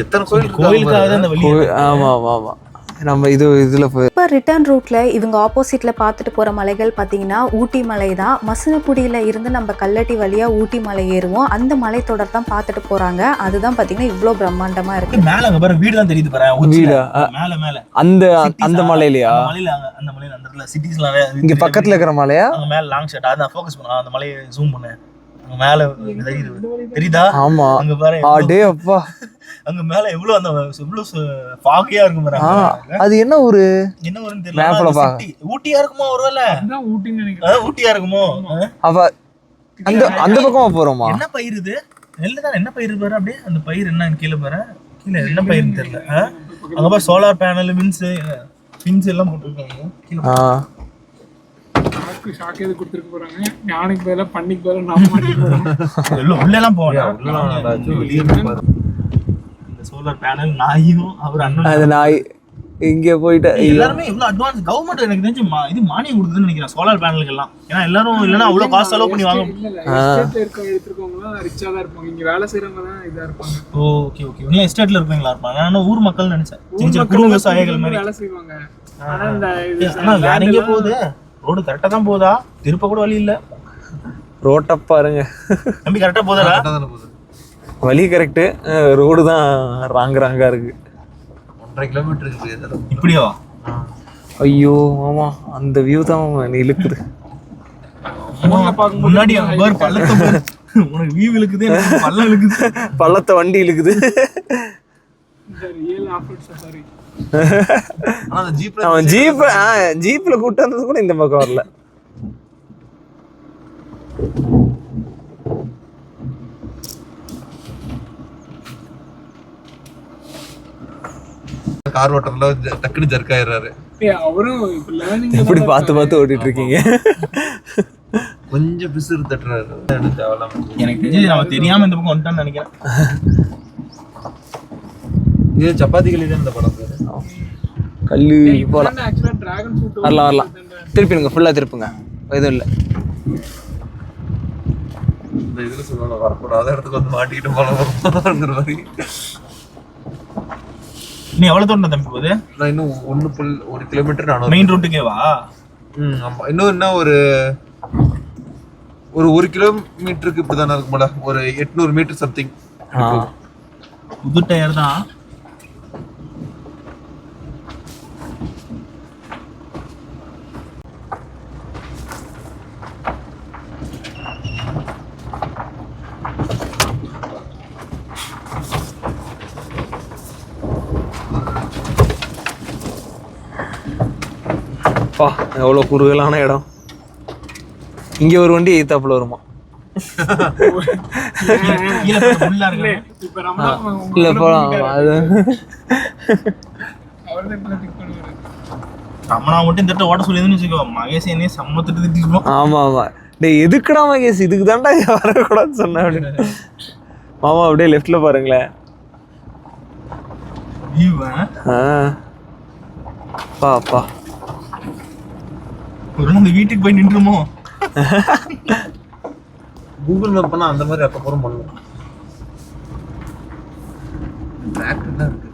எத்தனை கோயில் கோயிலுக்காக தான் அந்த வழி. ஆமா ஆமா ஆமா. நம்ம இதுல போய் இப்போ ரிட்டர்ன் ரூட்ல இவங்க ஆப்போசிட்ல பார்த்துட்டு போற மலைகள் பார்த்தீங்கன்னா ஊட்டி மலை தான். மசனக்குடியில இருந்து நம்ம கல்லட்டி வழியா ஊட்டி மலை ஏறுவோம். அந்த மலை தொடர் தான் பார்த்துட்டு போறாங்க. அதுதான் பார்த்தீங்கன்னா இவ்வளோ பிரம்மாண்டமா இருக்கு. மேல அங்க பாரு வீடு தான் தெரியுது பாரு. வீடா? மேல மேல அந்த மலையிலயா? மலையில அந்த மலையில அந்த இடத்துல சிட்டிஸ்லாம் இங்க பக்கத்துல இருக்கிற மலையா? அங்க மேல லாங் ஷாட். அத ஃபோக்கஸ் பண்ணா அந்த மலையை ஜூம் பண்ணு. அங்க மேல தெரியுதா? ஆமா. அங்க பாரு. அடே அப்பா. அங்க மேல எவ்வளவு அந்த எவ்வளவு ஃபாகியா இருக்கும் பாரு. அது என்ன ஒரு ஊருன்னு தெரியல. ஊட்டியா இருக்குமோ ஒருவேளை? அதான் ஊட்டின்னு நினைக்கிறேன். ஊட்டியா இருக்குமோ? அப்ப அந்த பக்கமா போறோமா? என்ன பயிர் இது? நெல்லுதான். என்ன பயிர் பாரு அப்படியே. அந்த பயிர் என்ன கீழே பாரு. கீழே என்ன பயிர்னு தெரியல. அங்க பாரு சோலார் பேனல் பின்ஸ் எல்லாம் போட்டுருக்காங்க. ஷாக் எது கொடுத்துருக்க போறாங்க. யானைக்கு பதிலா பண்ணிக்கு பதிலா நாம மாட்டிட்டு போறோம். உள்ள எல்லாம் போகலாம். சோலார் பேனல் நாயும் அவர் அண்ணன். அது நாய் இங்க போயிட்டு எல்லாருமே எவ்வளவு அட்வான்ஸ். கவர்மெண்ட் எனக்கு தெரிஞ்சு இது மானியம் கொடுக்குதுன்னு நினைக்கிறேன் சோலார் பேனலுக்கு எல்லாம். ஏன்னா எல்லாரும் இல்லைன்னா அவ்வளவு காசு செலவு பண்ணி வாங்க. எடுத்துருக்கவங்க ரிச்சா தான் இருப்பாங்க. இங்க வேலை செய்யறவங்க தான் இதா இருப்பாங்க. Okay okay. இன்னும் எஸ்டேட்ல இருப்பீங்களா இருப்பாங்க. நான் ஊர் மக்கள் நினைச்சேன். சின்ன சின்ன குறு விவசாயிகள் மாதிரி வேலை செய்வாங்க. ஆனா இந்த ஆனா வேற எங்க போகுது? ரோடு கரெக்டா தான் போதா? திருப்ப கூட வழி இல்ல. ரோட்ட பாருங்க. நம்பி கரெக்டா போதா? வழி கரெக்ட். ரோடு தான் ராங்கா இருக்கு. 1.5 கிலோமீட்டர் இருக்கு. இப்படியா? ஐயோ ஆமா. அந்த வியூ தான் இழுக்குது. முன்னாடி அங்க பாரு பள்ளத்தை பாரு. உனக்கு வியூ இழுக்குது, எனக்கு பள்ளம் இழுக்குது. பள்ளத்தை வண்டி இழுக்குது. இந்த ரியல் ஆஃப்ரோட் சஃபாரி. ஆனா அந்த ஜீப்ல கூட்டு வந்தது கூட இந்த பக்கம் வரல. கார் ஓட்டறதுல டக்குனு ஜர்க் ஆயிடுறாரு. அவரும் இப்ப லேர்னிங் எப்படி பார்த்து ஓட்டிட்டு இருக்கீங்க? கொஞ்சம் பிசுறு தட்டுறாரு. எனக்கு தெரிஞ்சு நம்ம தெரியாம இந்த பக்கம் வந்துட்டோம்னு நினைக்கிறேன். இது சப்பாத்தி கல்லி தான் இந்த படம் பேரு. கல்லு போலாம். ஆக்சுவலா டிராகன் ஃப்ரூட் வரலாம். திருப்பிடுங்க. ஃபுல்லா திருப்புங்க. எதுவும் இல்லை. இந்த இதுல சொல்லுவாங்க வரக்கூடாத இடத்துக்கு வந்து மாட்டிக்கிட்டு போகிற மாதிரி. நீ எவ்வளவு தூரம் தம்பி போகுது? நான் இன்னும் 1 கிலோமீட்டர் நான் மெயின் ரோட்டுக்கே வா. ஆமா. இன்னும் என்ன ஒரு 1 கிலோமீட்டருக்கு இப்படிதானே இருக்கும் போல. ஒரு 800 மீட்டர் சம்திங். புது டயர் தான். எவ்வளோ குறுகலான இடம். இங்கே ஒரு வண்டி எய்த்தாப்புல வருமா? இல்லை போகலாம். அது ரமணா மட்டும் இந்த ஓட்ட சொல்லி வச்சுக்கோ. மகேஷ் என்னையே சம்மத்திட்டு திட்டிருக்கோம். ஆமா ஆமா. டேய் எதுக்குடா மகேஷ் இதுக்கு தாண்டா வரக்கூடாதுன்னு சொன்னேன் அப்படின்னு. மாமா அப்படியே லெஃப்ட்ல பாருங்களேன். அப்பா ஒரு அந்த வீட்டுக்கு போய் நின்றுமோ. கூகுள் மேப் பண்ணா அந்த மாதிரி அக்கப்புறம் பண்ணுவோம். டிராக்டர் தான் இருக்கு.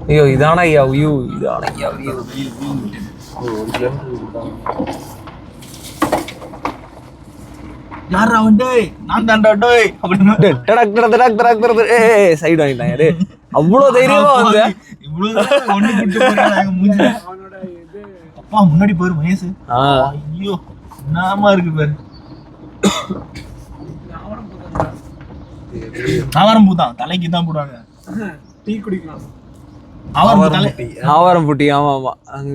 ஐயோ இதான ஐயா வியூ, இதான ஐயா வியூ. ஒரு கிலோமீட்டர் கொடுத்தாங்க. யாரா வந்து நான் தான்டா டேய் அப்படின்னு டடக் டடக் டடக் டடக் ஏய் சைடு வாங்கிட்டான் யாரு. அவ்வளவு தைரியமா வந்து இவ்வளவு ஒண்ணு கூட்டி போறாங்க மூஞ்சி. அப்பா முன்னாடி போயிரு மகேஷ். ஐயோ நாம இருக்கு பாரு. ஆவாரம் பூ தான் தலைக்கு தான் போடுவாங்க. டீ குடிக்கலாம். ஆவாரம் புட்டி. ஆமா ஆமா, அங்க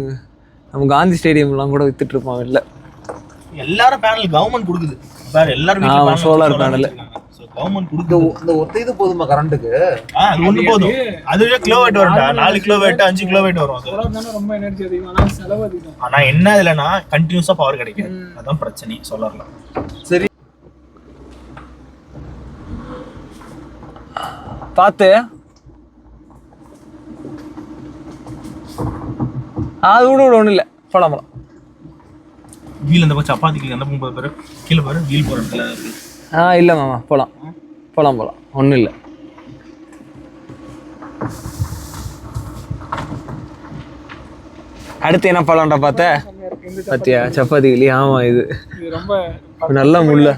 நம்ம காந்தி ஸ்டேடியம்லாம் கூட வித்துட்டு இருப்போம் வெளில. எல்லாரும் பேனல் கவர்மெண்ட் கொடுக்குது பாரு. எல்லாரும் வீட்ல சோலார் பேனல் கவர்மெண்ட் கொடுக்குது. இந்த ஒத்த இது போதுமா கரண்ட்டுக்கு? அது ஒண்ணு போதும். அதுவே கிலோவாட் வரும்டா. 4 கிலோவாட் 5 கிலோவாட் வரும். சோலார் தான ரொம்ப எனர்ஜி அதிகம், ஆனா செலவு அதிகம். ஆனா என்ன இல்லனா கண்டினியூஸா பவர் கிடைக்கும். அதான் பிரச்சனை சோலார்ல. சரி பாத்து அது விட ஒன்றும் இல்லை. போலாம் போலாம். வீல் அந்த பக்கம் சப்பாத்திக்கு அந்த பக்கம் பாரு, கீழே பாரு வீல் போற இடத்துல இருக்கு. இல்லை மாமா போலாம் போலாம் போலாம், ஒன்றும் இல்லை. அடுத்து என்ன பழம்டா பார்த்த? பார்த்தியா சப்பாத்தி இல்லையா? ஆமாம் இது ரொம்ப நல்லா முள்ள.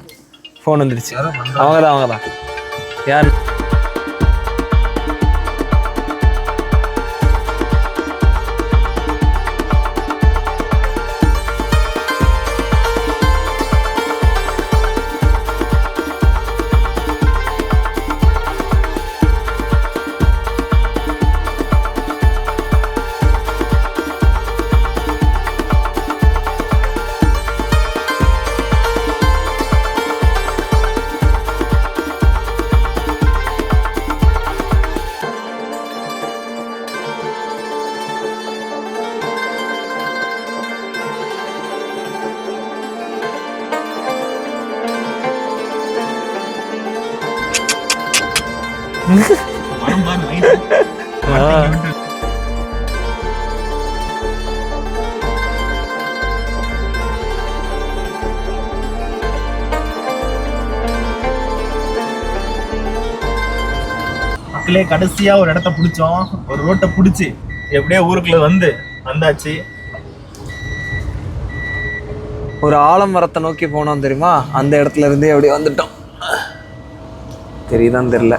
ஃபோன் வந்துடுச்சு. அவங்க தான் யார்? மரம் பாரு நைஸ். மக்களே கடைசியா ஒரு இடத்த பிடிச்சோம். ஒரு ரோட்டை பிடிச்சி எப்படியே ஊருக்குள்ள வந்தாச்சு. ஒரு ஆலமரத்தை நோக்கி போனோம் தெரியுமா? அந்த இடத்துல இருந்தே அப்படியே வந்துட்டோம். தெரியுதான்னு தெரியல.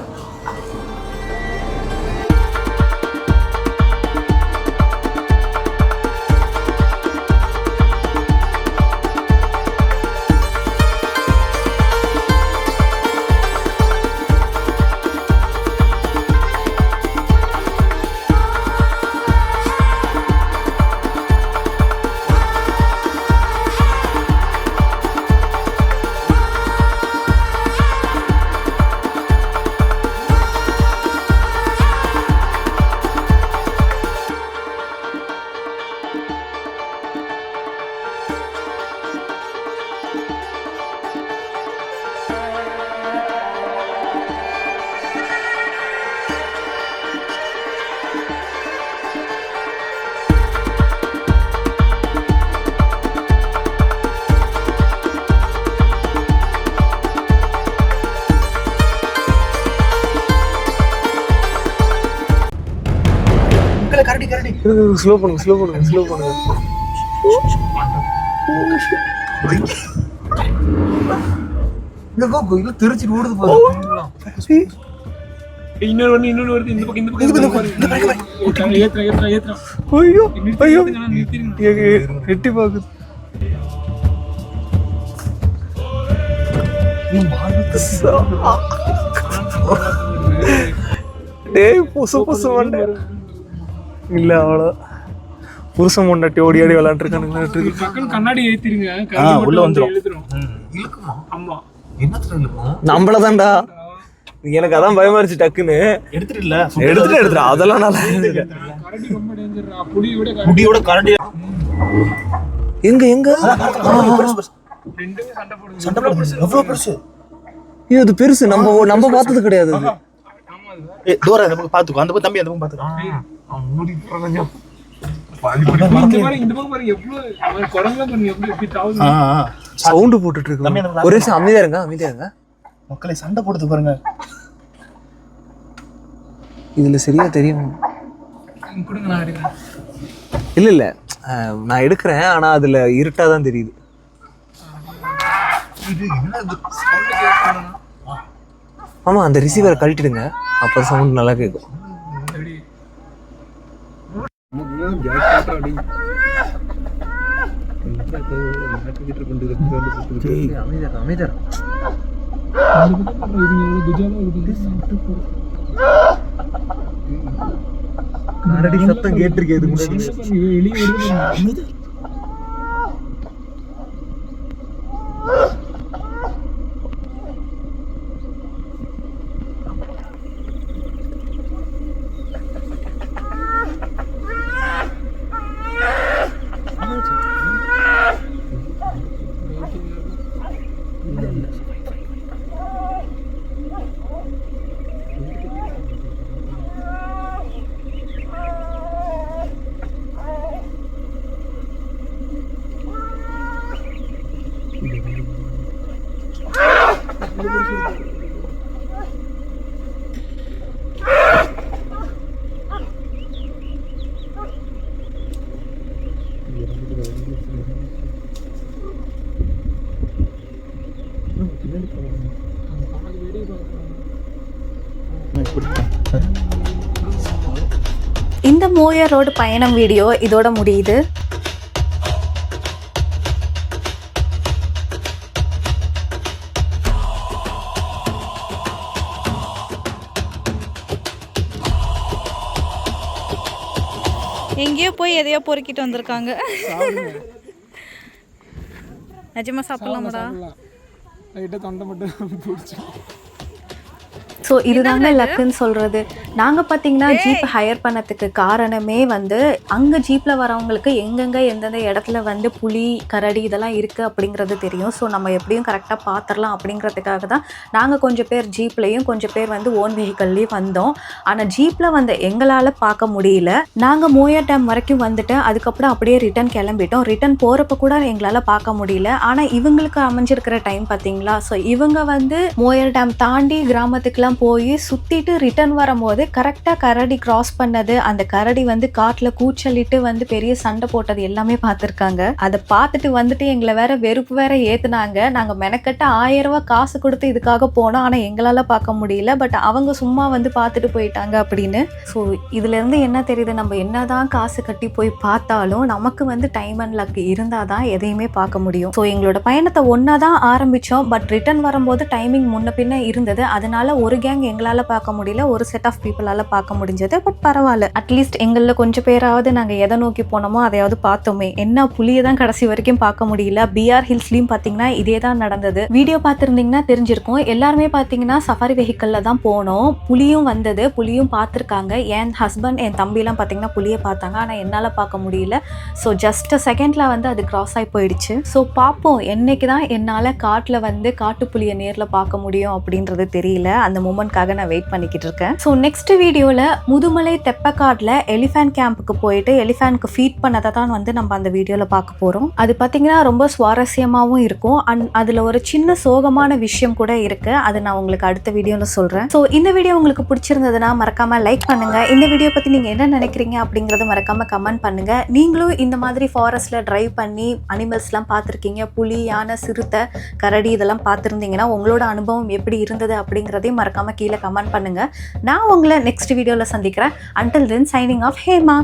ஸ்லோ பண்ணுங்க. திருச்சிட்டு ஓடுது போதும். இன்னொரு வருது இந்த பக்கம் ஏத்துறேன். ஐயோ எட்டி பாக்குது. டேய் புசு வண்ட இல்ல அவ்வளோ. புருஷன் முன்னாடி ஓடி விளையாண்டுருக்கானுங்க. கண்ணாடி ஏத்திருங்க, உள்ள வந்துரும். ஆமா நம்மளதான்டா. எனக்கு அதான் பயமா இருந்துச்சு. டக்குன்னு எடுத்துட்டு அதெல்லாம் நல்லா கரடி ரொம்ப டேஞ்சர். புடியோட கரடி எங்க சண்டை போடுது. எவ்வளவு பெருசு? இது பெருசு. நம்ம பார்த்தது கிடையாது. அது தூரம் அந்த பக்கம் பாத்துக்கோ, அந்த பக்கம் தம்பி, அந்த பக்கம் பாத்துக்கோ. அவன் மூடி போறான் கொஞ்சம். இந்த மாதிரி இந்த பக்கம் பாருங்க எவ்வளவு குரங்குல பாருங்க எப்படி தாவுது. சவுண்டு போட்டுட்டு இருக்கு. ஒரே நிமிஷம் அமைதியா இருங்க. மக்களை சண்டை போடுது பாருங்க. இதுல சரியா தெரியும். கொடுங்க நான் எடுக்கிறேன். இல்ல நான் எடுக்கிறேன், ஆனா அதுல இருட்டா தான் தெரியுது. ஆமா, அந்த ரிசீவரை கழட்டிடுங்க, அப்ப சவுண்ட் நல்லா கேட்கும். சத்தம் கேட்டிருக்கேன். இந்த மோயர் ரோடு பயணம் வீடியோ இதோட முடியுது. எங்கேயோ போய் எதையோ பொறுக்கிட்டு வந்திருக்காங்க. நிஜமா சாப்பிடலாமாடா? லைட்டா தொண்டை மட்டும் பிடிச்சி. ஸோ இதுதாங்க லக்குன்னு சொல்கிறது. நாங்கள் பார்த்தீங்கன்னா ஜீப் ஹையர் பண்ணதுக்கு காரணமே வந்து அங்கே ஜீப்பில் வரவங்களுக்கு எங்கெங்கே எந்தெந்த இடத்துல வந்து புலி, கரடி இதெல்லாம் இருக்குது அப்படிங்கிறது தெரியும். ஸோ நம்ம எப்படியும் கரெக்டாக பார்த்துடலாம் அப்படிங்கிறதுக்காக தான் நாங்கள் கொஞ்சம் பேர் ஜீப்லேயும் கொஞ்சம் பேர் வந்து ஓன் வெஹிக்கல்லையும் வந்தோம். ஆனால் ஜீப்பில் வந்து எங்களால் பார்க்க முடியல. நாங்கள் மோயர் டேம் வரைக்கும் வந்துட்டு அதுக்கப்புறம் அப்படியே ரிட்டன் கிளம்பிட்டோம். ரிட்டன் போகிறப்ப கூட எங்களால் பார்க்க முடியல. ஆனால் இவங்களுக்கு அமைஞ்சிருக்கிற டைம் பார்த்தீங்களா? ஸோ இவங்க வந்து மோயர் டேம் தாண்டி கிராமத்துக்குலாம் போய் சுத்திட்டு ரிட்டர்ன் வரும்போது கரெக்டாக கரடி கிராஸ் பண்ணது, அந்த கரடி வந்து காட்டில் கூச்சலிட்டு வந்து பெரிய சண்டை போட்டது எல்லாமே பார்த்துருக்காங்க. அதை பார்த்துட்டு வந்துட்டு எங்களை வேற வெறுப்பு வேற ஏத்துனாங்க. நாங்கள் மெனக்கட்ட 1000 ரூபா காசு கொடுத்து இதுக்காக போனோம், ஆனால் எங்களால் பார்க்க முடியல. பட் அவங்க சும்மா வந்து பார்த்துட்டு போயிட்டாங்க அப்படின்னு. ஸோ இதுலேருந்து என்ன தெரியுது, நம்ம என்னதான் காசு கட்டி போய் பார்த்தாலும் நமக்கு வந்து டைம் அண்ட் லக் இருந்தால் தான் எதையுமே பார்க்க முடியும். ஸோ எங்களோட பயணத்தை ஒன்றா தான் ஆரம்பித்தோம். பட் ரிட்டர்ன் வரும்போது டைமிங் முன்ன பின்ன இருந்தது. அதனால ஒரு கேங் எங்களால் பார்க்க முடியல, ஒரு செட் ஆஃப் பீப்புளால் பார்க்க முடிஞ்சது. பட் பரவாயில்ல, அட்லீஸ்ட் எங்களில் கொஞ்சம் பேராவது நாங்கள் எதை நோக்கி போனோமோ அதையாவது பார்த்தோமே. என்ன புளியை தான் கடைசி வரைக்கும் பார்க்க முடியல. பிஆர் ஹில்ஸ்லையும் பார்த்தீங்கன்னா இதே தான் நடந்தது. வீடியோ பார்த்துருந்தீங்கன்னா தெரிஞ்சிருக்கும். எல்லாருமே பார்த்தீங்கன்னா சஃபாரி வெஹிக்கலில் தான் போனோம். புலியும் வந்தது, புலியும் பார்த்துருக்காங்க. என் ஹஸ்பண்ட், என் தம்பிலாம் பார்த்தீங்கன்னா புலியை பார்த்தாங்க, ஆனால் என்னால் பார்க்க முடியல. ஸோ ஜஸ்ட் செகண்டில் வந்து அது கிராஸ் ஆகி போயிடுச்சு. ஸோ பார்ப்போம் என்னைக்கு தான் என்னால் காட்டில் வந்து காட்டு புலியை நேரில் பார்க்க முடியும் அப்படின்றது தெரியல. அந்த மூமெண்ட்காக நான் வெயிட் பண்ணிக்கிட்டு இருக்கேன். ஸோ நெக்ஸ்ட் வீடியோவில் முதுமலை தெப்பக்காட்டில் எலிஃபேண்ட் கேம்புக்கு போயிட்டு எலிஃபேண்ட்க்கு ஃபீட் பண்ணதை தான் வந்து நம்ம அந்த வீடியோவில் பார்க்க போகிறோம். அது பார்த்தீங்கன்னா ரொம்ப சுவாரஸ்யமாகவும் இருக்கும். அண்ட் அதில் ஒரு சின்ன சோகமான விஷயம் கூட இருக்குது. அது நான் உங்களுக்கு அடுத்த வீடியோவில் சொல்கிறேன். ஸோ இந்த வீடியோ உங்களுக்கு பிடிச்சிருந்ததுன்னா மறக்காமல் லைக் பண்ணுங்கள். இந்த வீடியோ பற்றி நீங்கள் என்ன நினைக்கிறீங்க அப்படிங்கிறத மறக்காமல் கமெண்ட் பண்ணுங்கள். நீங்களும் இந்த மாதிரி ஃபாரஸ்ட்டில் ட்ரைவ் பண்ணி அனிமல்ஸ்லாம் பார்த்துருக்கீங்க, புலி, யானை, சிறுத்தை, கரடி இதெல்லாம் பார்த்துருந்தீங்கன்னா உங்களோட அனுபவம் எப்படி இருந்தது அப்படிங்கிறதையும் மறக்காமல் கீழே கமெண்ட் பண்ணுங்க. நான் உங்களை நெக்ஸ்ட் வீடியோவில் சந்திக்கிறேன். Until then, signing off, Hema.